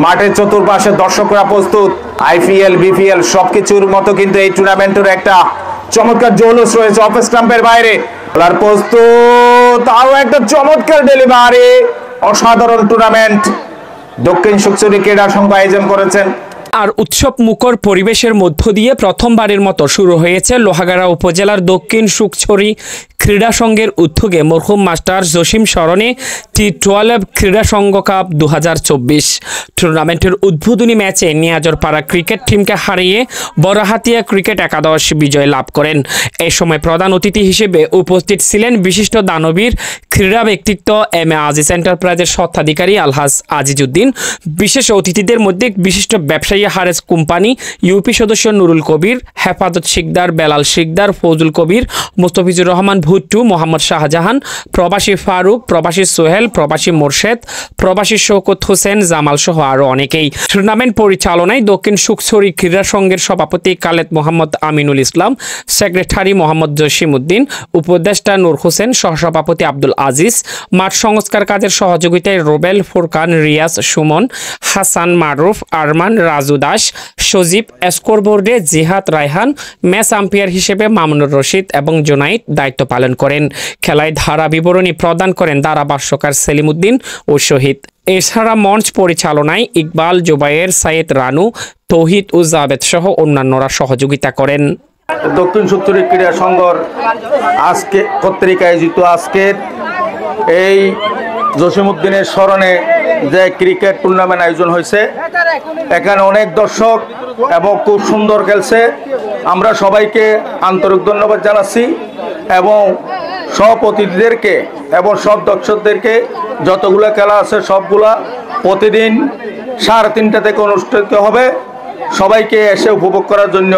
মাঠের চতুর্পাশে দর্শকরা প্রস্তুত। আইপিএল বিপিএল সবকিছুর মতো কিন্তু এই টুর্নামেন্টের একটা চমৎকার জৌলুস রয়েছে অফ স্টাম্পের বাইরে। খেলার প্রস্তুত, আরো একটা চমৎকার ডেলিভারি। অসাধারণ টুর্নামেন্ট দক্ষিণ সুকছড়ি ক্রীড়া সংঘ আয়োজন করেছেন। আর উৎসব মুখর পরিবেশের মধ্য দিয়ে প্রথমবারের মতো শুরু হয়েছে লোহাগাড়া উপজেলার দক্ষিণ সুকছড়ি ক্রীড়া সংঘের উদ্যোগে মরহুম মাস্টার জসিম স্মরণে টি12 ক্রীড়া সংঘ কাপ 2024 টুর্নামেন্টের উদ্বোধনী ম্যাচে নিয়াজরপাড়া ক্রিকেট টিমকে হারিয়ে বড়হাতিয়া ক্রিকেট একাদশ বিজয় লাভ করেন। এই সময় প্রধান অতিথি হিসেবে উপস্থিত ছিলেন বিশিষ্ট দানবীর ক্রীড়া ব্যক্তিত্ব এম এ আজিজ এন্টারপ্রাইজের স্বত্বাধিকারী আলহাজ আজিজউদ্দিন। বিশেষ অতিথিদের মধ্যে বিশিষ্ট ব্যবসায়ী হারেস কোম্পানি ইউপি সদস্য নুরুল কবির, হেফাজত শিকদার বেলাল শিকদার, ফজল কবির, মুস্তাফিজুর রহমান ভুট্টু, মোহাম্মদ শাহজাহান, প্রবাসী ফারুক, প্রবাসী সোহেল, প্রবাসী মোর্শেদ, প্রবাসী শওকত হোসেন, জামাল সহ আরও অনেকেই। টুর্নামেন্ট পরিচালনায় দক্ষিণ সুকছড়ি ক্রীড়া সংঘের সভাপতি খালেদ মোহাম্মদ আমিনুল ইসলাম, সেক্রেটারি মোহাম্মদ জসিম উদ্দিন, উপদেষ্টা নূর হোসেন, সহসভাপতি আব্দুল আজিজ, মাঠ সংস্কার কাজের সহযোগিতায় রোবেল, ফুরকান, রিয়াজ, সুমন, হাসান, মারুফ, আরমান, রাজু দাস, সজীব, স্কোরবোর্ডে জিহাদ রায়হান, ম্যাচ আম্পায়ার হিসেবে মামুনুর রশিদ এবং জোনাইদ দায়িত্ব পালন করেন। খেলায় ধারা বিবরণী প্রদান করেন ধারাভাষ্যকার সেলিম উদ্দিন ও শহীদ। এছাড়া মঞ্চ পরিচালনায় ইকবাল, জুবায়ের, সাইদ, রানু, তৌহিদ ও জাবেদ সহ অন্যান্যরা সহযোগিতা করেন। দক্ষিণ সুকছড়ি ক্রীড়া সংঘর আজকে কর্তৃক আয়োজিত আজকের এই জসিমউদ্দিনের স্মরণে যে ক্রিকেট টুর্নামেন্ট আয়োজন হয়েছে, এখানে অনেক দর্শক এবং খুব সুন্দর খেলছে। আমরা সবাইকে আন্তরিক ধন্যবাদ জানাচ্ছি এবং সব অতিথিদেরকে এবং সব দর্শকদেরকে। যতগুলো খেলা আছে সবগুলা প্রতিদিন 3:30 থেকে অনুষ্ঠিত হবে। সবাইকে এসে উপভোগ করার জন্য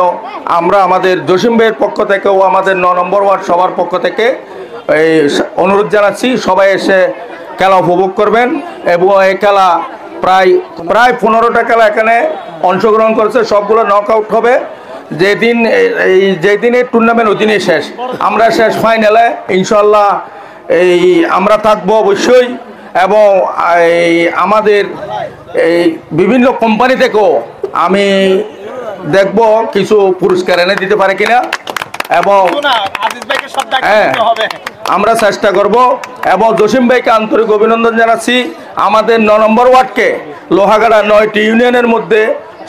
আমরা আমাদের জসিম ভাইয়ের পক্ষ থেকে ও আমাদের 9 নম্বর ওয়ার্ড সবার পক্ষ থেকে এই অনুরোধ জানাচ্ছি, সবাই এসে খেলা উপভোগ করবেন। এবং এই খেলা প্রায় 15টা খেলা এখানে অংশগ্রহণ করেছে, সবগুলো নক আউট হবে। যেদিন এই টুর্নামেন্ট ওদিনে শেষ, আমরা শেষ ফাইনালে ইনশাল্লাহ আমরা থাকবো অবশ্যই। এবং আমাদের এই বিভিন্ন কোম্পানি থেকেও আমি দেখব কিছু পুরস্কার এনে দিতে পারে কিনা, এবং আমরা চেষ্টা করব। এবং জসিম ভাইকে আন্তরিক অভিনন্দন জানাচ্ছি। আমাদের 9 নম্বর ওয়ার্ডকে লোহাগাড়া 9টি ইউনিয়নের মধ্যে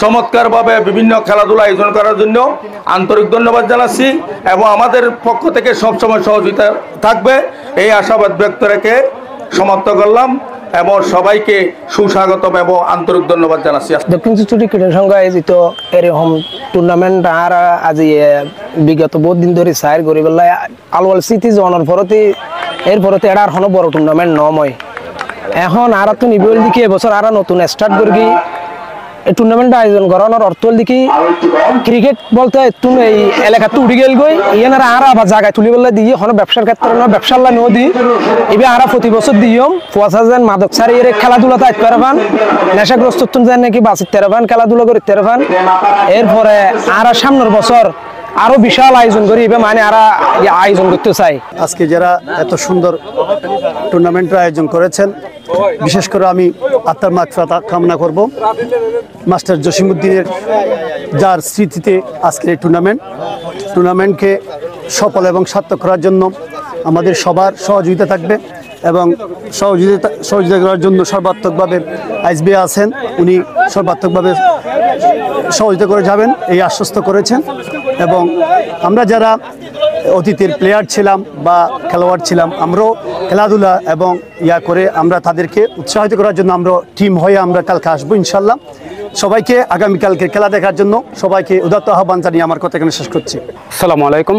চমৎকারভাবে বিভিন্ন খেলাধুলা আয়োজন করার জন্য আন্তরিক ধন্যবাদ জানাচ্ছি এবং আমাদের পক্ষ থেকে সবসময় সহযোগিতা থাকবে এই আশাবাদ ব্যক্ত রেখে সমাপ্ত করলাম এবং সবাইকে সুস্বাগতম এবং আন্তরিক ধন্যবাদ জানাচ্ছি। দক্ষিণ সুকছড়ি ক্রীড়া সংঘ আয়োজিত এরকম টুর্নামেন্ট আর আজি বিগত বহুত দিন ধরে সাইর গরিবেলায় আলওয়াল স্মৃতি জনের পরতে এর পরতে এটা আর কোনো বড় টুর্নামেন্ট নয়। এখন আর তো নিবিল দিকে এবছর আর নতুন স্টার্ট করি এই টুর্নামেন্ট আয়োজন করানোর অর্থ দিকে ক্রিকেট বলতে তুমি এই এলাকাতে উড়ি গেল গই ইয়ানারা আর আবার জায়গায় তুলি বললে দিয়ে কোনো ব্যবসার ক্ষেত্রে না ব্যবসার লাই নয় দিই এবার আর প্রতি বছর দিয়ম 5000 মাদক সারি এর খেলাধুলাতে আইতে পারবেন, নেশাগ্রস্ত তুমি জানেন নাকি বাঁচিতে পারবেন, খেলাধুলা করতে পারবেন। এরপরে আর সামনের বছর আরো বিশাল আয়োজন করি এবার মানে আর আয়োজন করতে চাই। আজকে যারা এত সুন্দর টুর্নামেন্টের আয়োজন করেছেন, বিশেষ করে আমি আত্মার মাগফিরাত কামনা করব মাস্টার জসিমউদ্দিনের, যার স্মৃতিতে আজকের এই টুর্নামেন্টকে সফল এবং সার্থক করার জন্য আমাদের সবার সহযোগিতা থাকবে এবং সহযোগিতা করার জন্য সর্বাত্মকভাবে আইসবি আছেন, উনি সর্বাত্মকভাবে সহযোগিতা করে যাবেন এই আশ্বস্ত করেছেন। এবং আমরা যারা অতীতের প্লেয়ার ছিলাম বা খেলোয়াড় ছিলাম, আমরাও খেলাধুলা এবং করে আমরা তাদেরকে উৎসাহিত করার জন্য আমরা টিম হয়ে আমরা কালকে আসবো ইনশাল্লাহ। সবাইকে আগামীকালকে খেলা দেখার জন্য সবাইকে উদাত্ত আহ্বান জানিয়ে আমার কথা এখানে শেষ করছি। আসসালামু আলাইকুম,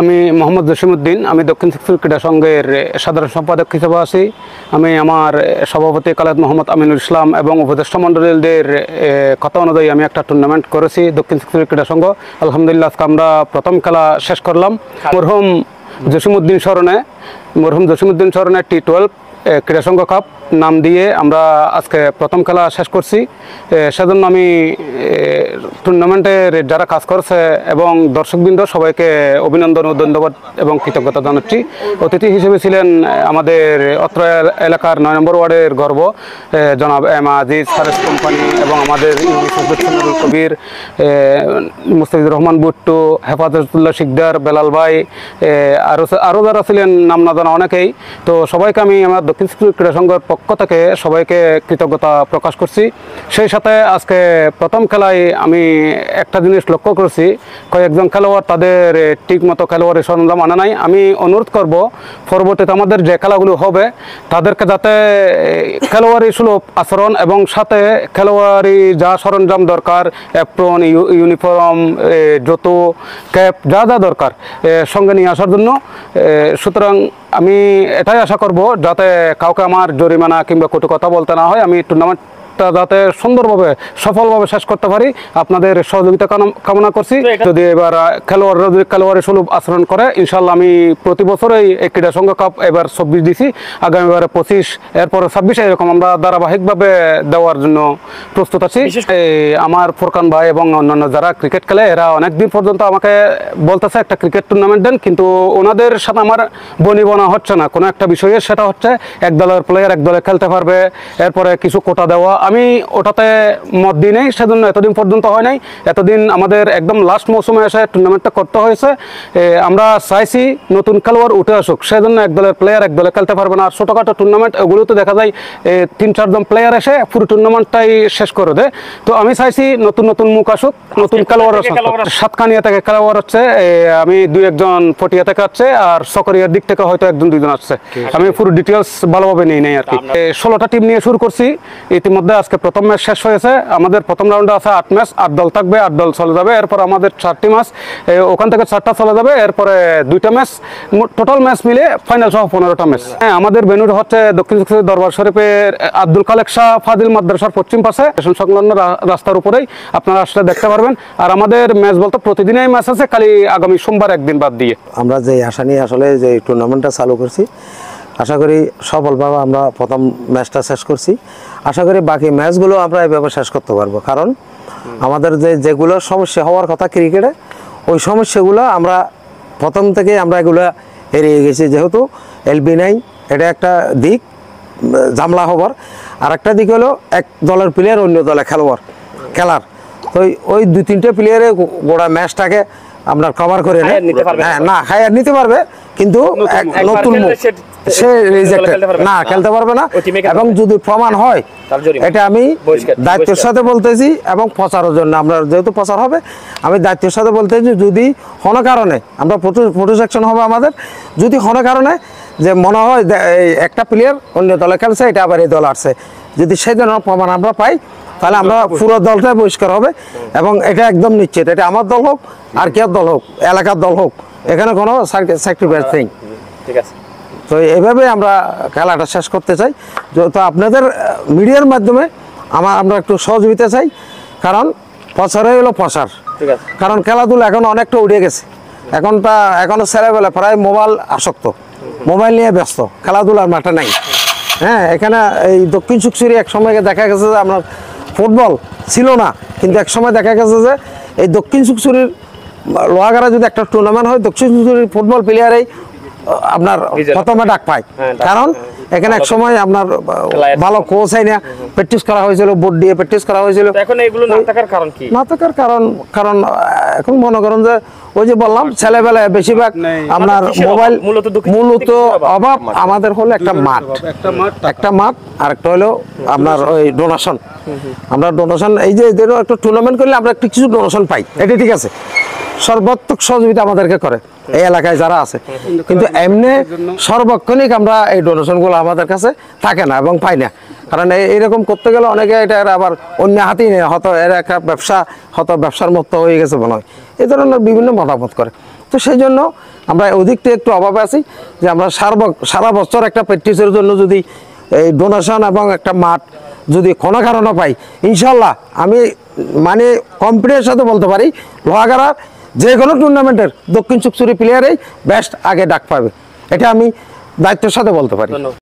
আমি মোহাম্মদ জসিমউদ্দিন, আমি দক্ষিণ সুকছড়ি ক্রীড়া সংঘের সাধারণ সম্পাদক হিসেবে আছি। আমি আমার সভাপতি খালেদ মোহাম্মদ আমিনুল ইসলাম এবং উপদেষ্টা মণ্ডলীদের কথা অনুযায়ী আমি একটা টুর্নামেন্ট করেছি দক্ষিণ সুকছড়ি ক্রীড়া সংঘ। আলহামদুলিল্লাহ আজকে আমরা প্রথম খেলা শেষ করলাম। মরহুম জসিমউদ্দিন স্মরণে টি12 ক্রীড়া সংঘ কাপ নাম দিয়ে আমরা আজকে প্রথম খেলা শেষ করছি। সেজন্য আমি টুর্নামেন্টের যারা কাজ করছে এবং দর্শকবৃন্দ সবাইকে অভিনন্দন ও ধন্যবাদ এবং কৃতজ্ঞতা জানাচ্ছি। অতিথি হিসেবে ছিলেন আমাদের অত্র এলাকার 9 নম্বর ওয়ার্ডের গর্ব জনাব এম আজিজ ফারেস কোম্পানি এবং আমাদের নুরুল কবির, মুস্তাফিজুর রহমান বুট্টু, হেফাজতুল্লাহ শিকদার, বেলাল ভাই, আরও যারা ছিলেন নাম না জানা অনেকেই। তো সবাইকে আমি আমার দক্ষিণ সুখচুরি ক্রীড়া সংঘের পক্ষ থেকে সবাইকে কৃতজ্ঞতা প্রকাশ করছি। সেই সাথে আজকে প্রথম খেলায় আমি একটা জিনিস লক্ষ্য করেছি, কয়েকজন খেলোয়াড় তাদের ঠিক মতো খেলোয়াড়ের সরঞ্জাম আনা নাই। আমি অনুরোধ করব পরবর্তীতে আমাদের যে খেলাগুলো হবে তাদেরকে যাতে খেলোয়াড়ি সুলভ আচরণ এবং সাথে খেলোয়াড়ি যা সরঞ্জাম দরকার, অ্যাপ্রন, ইউনিফর্ম, জুতো, ক্যাপ যা যা দরকার সঙ্গে নিয়ে আসার জন্য। সুতরাং আমি এটাই আশা করব যাতে কাউকে আমার জরিমানা কিংবা কটু কথা বলতে না হয়। আমি টুর্নামেন্টটা যাতে সুন্দরভাবে সফলভাবে শেষ করতে পারি আপনাদের সহযোগিতা কামনা করছি। যদি এবার খেলোয়াড়রা যদি খেলোয়াড়ের সুলভ আচরণ করে ইনশাল্লাহ আমি প্রতি বছরই এই ক্রীড়া সংঘ কাপ এবার 24 দিছি, আগামীবারে 25, এরপরে 26 এরকম আমরা ধারাবাহিকভাবে দেওয়ার জন্য প্রস্তুত আছি। আমার ফোরকান ভাই এবং অন্যান্য যারা ক্রিকেট খেলে এরা অনেকদিন পর্যন্ত আমাকে বলতেছে একটা ক্রিকেট টুর্নামেন্ট দেন, কিন্তু ওনাদের সাথে আমার বনিবনা হচ্ছে না কোনো একটা বিষয়ে। সেটা হচ্ছে এক দলের প্লেয়ার এক দলে খেলতে পারবে, এরপরে কিছু কোটা দেওয়া। আমি ওটাতে মত দিই নেই, সেজন্য এতদিন পর্যন্ত হয় নাই। এতদিন আমাদের একদম লাস্ট মৌসুমে এসে টুর্নামেন্টটা করতে হয়েছে। আমরা চাইছি নতুন খেলোয়াড় উঠে আসুক, সেজন্য এক দলের প্লেয়ার এক দলে খেলতে পারবে না। আর ছোটোখাটো টুর্নামেন্ট এগুলোতে দেখা যায় 3-4 জন প্লেয়ার এসে পুরো টুর্নামেন্টটাই শেষ করে দেয়। তো আমি চাইছি নতুন নতুন মুখ আসুক, নতুন খেলোয়াড় আসুক। সাতকানিয়া থেকে খেলোয়াড় হচ্ছে, আমি 2-1 জন পটিয়া থেকে আসছে, আর সকরিয়ার দিক থেকে হয়তো 1-2 জন আসছে। আমি পুরো ডিটেলস ভালোভাবে নিই নাই আর কি। 16টা টিম নিয়ে শুরু করছি। ইতিমধ্যে আজকে প্রথম ম্যাচ শেষ হয়েছে। আমাদের প্রথম রাউন্ডে আছে 8 ম্যাচ, 8 দল থাকবে, 8 দল চলে যাবে। এরপর আমাদের 4টি ম্যাচ, ওখান থেকে 4টা চলে যাবে। এরপরে 2টা ম্যাচ, টোটাল ম্যাচ মিলে ফাইনাল সহ 15টা ম্যাচ। হ্যাঁ, আমাদের ভেন্যুটা হচ্ছে দক্ষিণ সুখচুরি দরবার শরীফের আব্দুল খালেক শাহ ফাজিল মাদ্রাসার পশ্চিম পাশে সংলগ্ন রাস্তার উপরেই আপনারা আসলে দেখতে পারবেন। আর আমাদের ম্যাচ বলতে প্রতিদিনই ম্যাচ আছে, খালি আগামী সোমবার একদিন বাদ দিয়ে। আমরা যে আশা নিয়ে আসলে যে টুর্নামেন্টটা চালু করছি, আশা করি সফলভাবে আমরা প্রথম ম্যাচটা শেষ করছি। আশা করি বাকি ম্যাচগুলো আমরা এভাবে শেষ করতে পারবো, কারণ আমাদের যেগুলো সমস্যা হওয়ার কথা ক্রিকেটে, ওই সমস্যাগুলো আমরা প্রথম থেকে আমরা এগুলো এড়িয়ে গেছি। যেহেতু এলবি নাই, এটা একটা দিক ঝামেলা হবার। আর একটা দিক হলো এক দলের প্লেয়ার অন্য দলে খেলার, তো ওই 2-3টে প্লেয়ারে গোটা ম্যাচটাকে আমরা কভার করে না হায়ার নিতে পারবে, কিন্তু নতুন সে রিজেক্টেড না খেলতে পারবে না। এবং যদি প্রমাণ হয়, এটা আমি দায়িত্বের সাথে বলতেছি এবং প্রচারের জন্য আমরা যেহেতু প্রচার হবে, আমি দায়িত্বের সাথে বলতেছি যদি কোনো কারণে আমরা ফটো সেকশন হবে আমাদের, যদি কোনো কারণে যে মনে হয় একটা প্লেয়ার অন্য দলে খেলছে, এটা আবার এই দল আসছে, যদি সেই ধরনের প্রমাণ আমরা পাই, তাহলে আমরা পুরো দলটাই বহিষ্কার হবে। এবং এটা একদম নিশ্চিত, এটা আমার দল হোক আর কে দল হোক, এলাকার দল হোক, এখানে কোনো স্যাক্রিফাইস নেই। ঠিক আছে, তো এইভাবে আমরা খেলাটা শেষ করতে চাই। তো আপনাদের মিডিয়ার মাধ্যমে আমরা একটু সহযোগিতা চাই, কারণ প্রচারই হলো প্রচার। কারণ খেলাধুলা এখন অনেকটা উঠে গেছে, এখনো ছেলেবেলা প্রায় মোবাইল আসক্ত, মোবাইল নিয়ে ব্যস্ত, খেলাধুলার মাঠে নাই। হ্যাঁ, এখানে এই দক্ষিণ সুখচুরি এক সময় দেখা গেছে যে আপনার ফুটবল ছিল না, কিন্তু এক সময় দেখা গেছে যে এই দক্ষিণ সুখচুরির লোহাগাড়া যদি একটা টুর্নামেন্ট হয়, দক্ষিণ সুখচুরির ফুটবল প্লেয়ারেই আপনার প্রথমে ডাক পায়। কারণ এখানে এক সময় আপনার ভালো কোচ হয় না, প্র্যাকটিস করা হয়েছিল, বোর্ড দিয়ে প্র্যাকটিস করা হয়েছিল। এখন এগুলো না থাকার কারণ কি? না থাকার কারণ এখন মনে করেন যে ওই যে বললাম ছেলেবেলায় বেশিরভাগ আপনার মোবাইল, মূলত অভাব আমাদের হলো একটা মাঠ, আর একটা হলো আপনার ওই ডোনেশন। আমরা ডোনেশন, এই যে একটা টুর্নামেন্ট করলে আমরা একটু কিছু ডোনেশন পাই, এটা ঠিক আছে, সর্বাত্মক সহযোগিতা আমাদেরকে করে এই এলাকায় যারা আছে, কিন্তু এমনি সর্বক্ষণিক আমরা এই ডোনেশনগুলো আমাদের কাছে থাকে না এবং পাই না। কারণ এইরকম করতে গেলে অনেকে এটা আবার অন্য হাতেই নেই, হয়তো এর একটা ব্যবসা, হয়তো ব্যবসার মতো হয়ে গেছে মনে হয়, এই ধরনের বিভিন্ন মতামত করে। তো সেই জন্য আমরা অধিকটা একটু অভাবে আছি যে আমরা সারা বছর একটা প্র্যাকটিসের জন্য যদি এই ডোনেশন এবং একটা মাঠ যদি কোনো কারণে পাই, ইনশাল্লাহ আমি মানে কনফিডেন্সের সাথে বলতে পারি লোহাগাড়ার যে কোনো টুর্নামেন্টের দক্ষিণ সুখচুরি প্লেয়ারেই বেস্ট আগে ডাক পাবে, এটা আমি দায়িত্বের সাথে বলতে পারি।